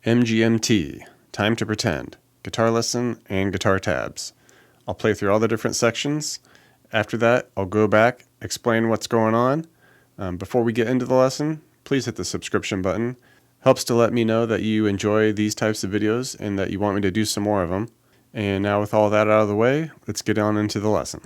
MGMT, Time to Pretend, guitar lesson and guitar tabs. I'll play through all the different sections. After that, I'll go back, explain what's going on. Before we get into the lesson, please hit the subscription button. Helps to let me know that you enjoy these types of videos and that you want me to do some more of them. And now with all that out of the way, let's get on into the lesson.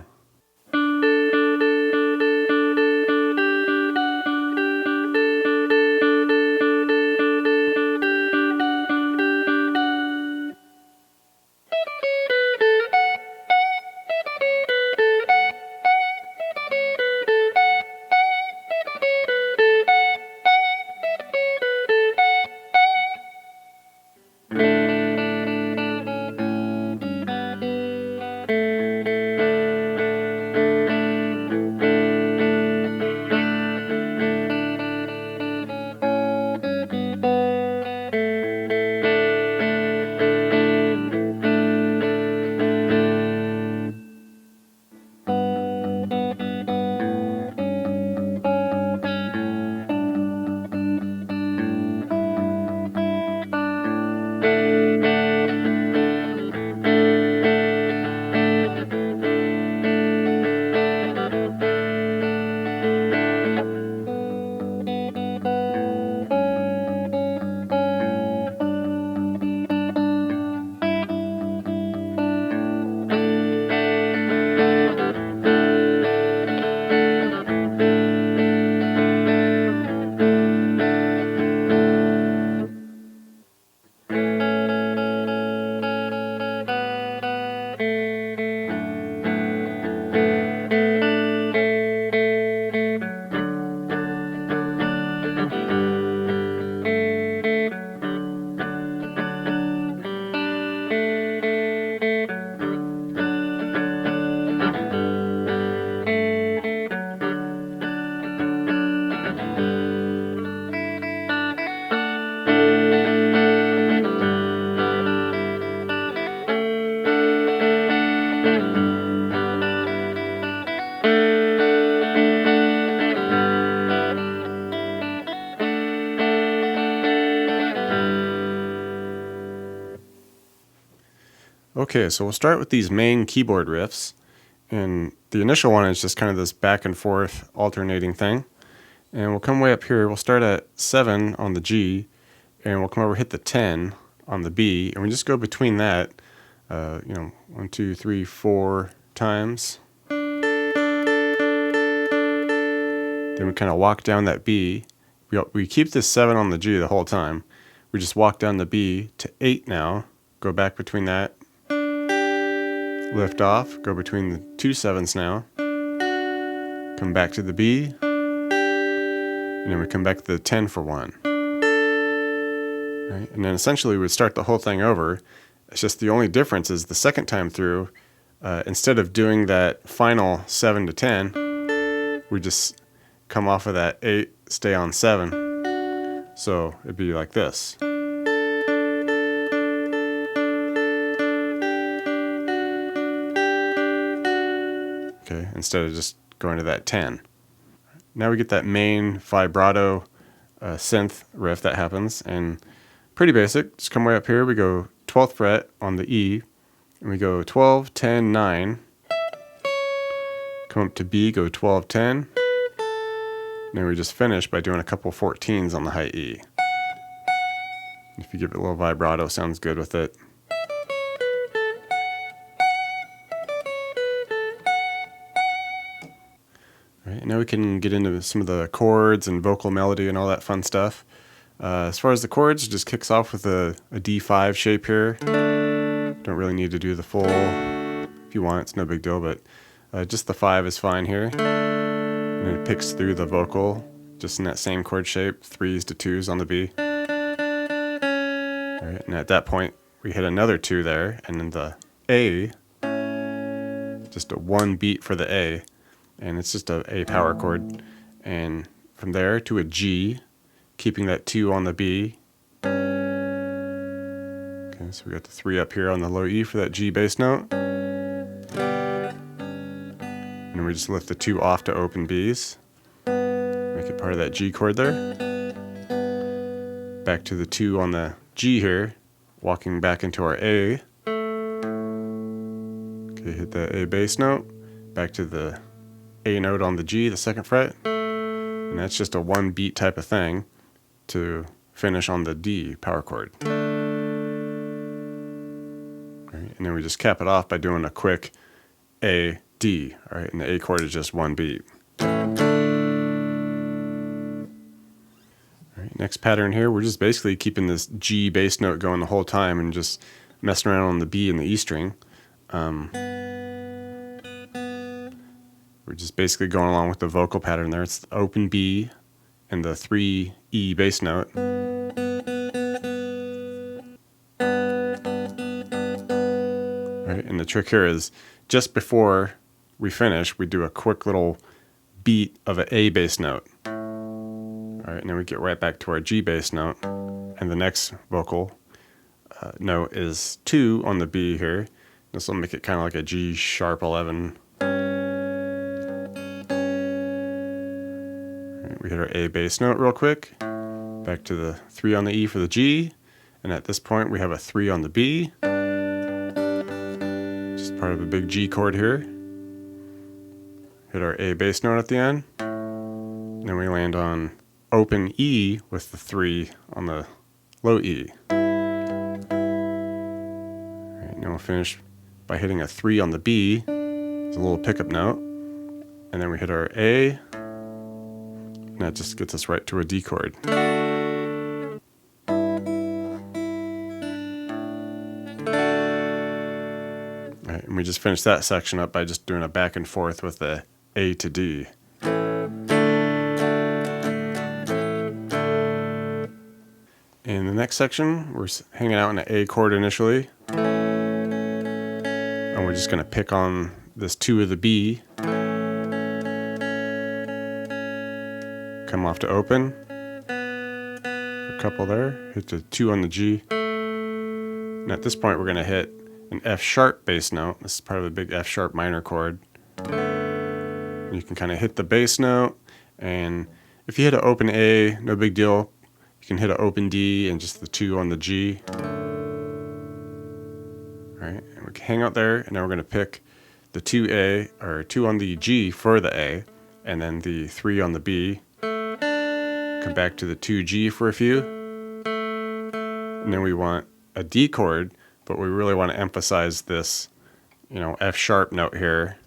Okay, so we'll start with these main keyboard riffs, and the initial one is just kind of this back and forth alternating thing, and we'll come way up here. We'll start at 7 on the G, and we'll come over, hit the 10 on the B, and we just go between that, 1, 2, 3, 4 times. Then we kind of walk down that B. We keep this 7 on the G the whole time. We just walk down the B to 8 now, go back between that, lift off, go between the 2 7s now, come back to the B, and then we come back to the 10 for 1. Right? And then essentially we start the whole thing over. It's just the only difference is the second time through, instead of doing that final 7 to 10, we just come off of that 8, stay on 7. So it'd be like this. Okay, instead of just going to that 10. Now we get that main vibrato synth riff that happens, and pretty basic. Just come way up here, we go 12th fret on the E, and we go 12, 10, 9. Come up to B, go 12, 10. And then we just finish by doing a couple 14s on the high E. If you give it a little vibrato, sounds good with it. Right, now we can get into some of the chords and vocal melody and all that fun stuff. As far as the chords, it just kicks off with a D5 shape here. Don't really need to do the full. If you want, it's no big deal, but just the 5 is fine here. And it picks through the vocal, just in that same chord shape, 3s to 2s on the B. All right, and at that point, we hit another 2 there, and then the A, just a 1 beat for the A. And it's just a power chord, and from there to a G, keeping that 2 on the B. Okay, so we got the 3 up here on the low E for that G bass note. And we just lift the 2 off to open Bs. Make it part of that G chord there. Back to the 2 on the G here, walking back into our A. Okay, hit the A bass note, back to the A note on the G, the 2nd fret. And that's just a 1 beat type of thing to finish on the D power chord. Right, and then we just cap it off by doing a quick A, D. All right, and the A chord is just 1 beat. All right, next pattern here, we're just basically keeping this G bass note going the whole time and just messing around on the B and the E string. We're just basically going along with the vocal pattern there. It's the open B and the 3 E bass note. Right, and the trick here is just before we finish, we do a quick little beat of an A bass note. All right, and then we get right back to our G bass note, and the next vocal note is 2 on the B here. This will make it kind of like a G sharp 11. We hit our A bass note real quick, back to the 3 on the E for the G, and at this point we have a 3 on the B, just part of a big G chord here. Hit our A bass note at the end, and then we land on open E with the 3 on the low E. Alright, now we'll finish by hitting a 3 on the B, it's a little pickup note, and then we hit our A, and that just gets us right to a D chord. Right, and we just finished that section up by just doing a back and forth with the A to D. In the next section, we're hanging out in an A chord initially, and we're just going to pick on this 2 of the B, come off to open, a couple there, hit the 2 on the G, and at this point we're going to hit an F sharp bass note. This is part of a big F sharp minor chord. You can kind of hit the bass note, and if you hit an open A, no big deal. You can hit an open D and just the 2 on the G. Alright, and we can hang out there, and now we're going to pick the 2A, or 2 on the G for the A, and then the 3 on the B. Come back to the 2G for a few. And then we want a D chord, but we really want to emphasize this, F sharp note here.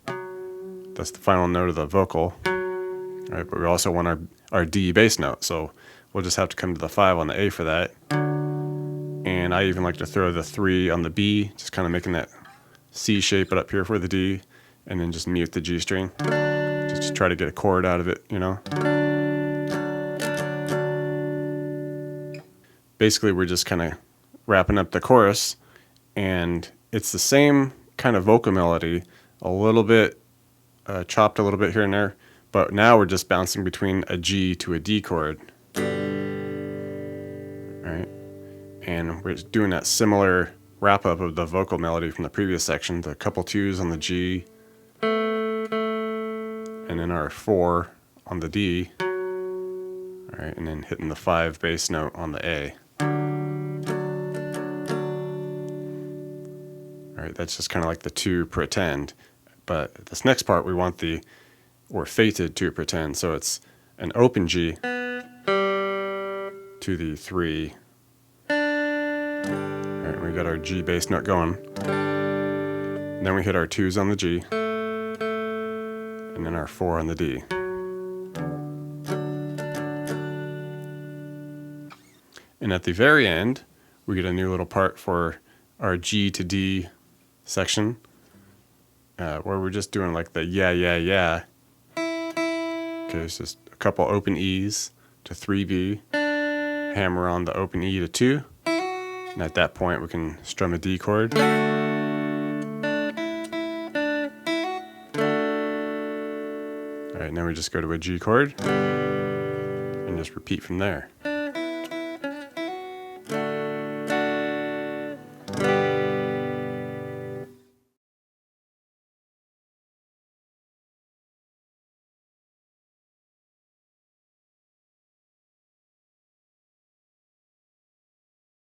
That's the final note of the vocal. Alright, but we also want our D bass note, so we'll just have to come to the 5 on the A for that. And I even like to throw the 3 on the B, just kind of making that C shape up here for the D, and then just mute the G string. Just to try to get a chord out of it, Basically, we're just kind of wrapping up the chorus, and it's the same kind of vocal melody, a little bit chopped a little bit here and there, but now we're just bouncing between a G to a D chord. Right, and we're doing that similar wrap up of the vocal melody from the previous section, the couple 2s on the G, and then our 4 on the D. Alright, and then hitting the 5 bass note on the A. Alright, that's just kind of like the 2 pretend, but this next part we want or fated to pretend, so it's an open G to the 3. Alright, we got our G bass note going. Then we hit our 2s on the G, and then our 4 on the D. And at the very end, we get a new little part for our G to D section, where we're just doing like the yeah, yeah, yeah. Okay, it's just a couple open E's to 3B, hammer on the open E to 2, and at that point we can strum a D chord. Alright, now we just go to a G chord, and just repeat from there.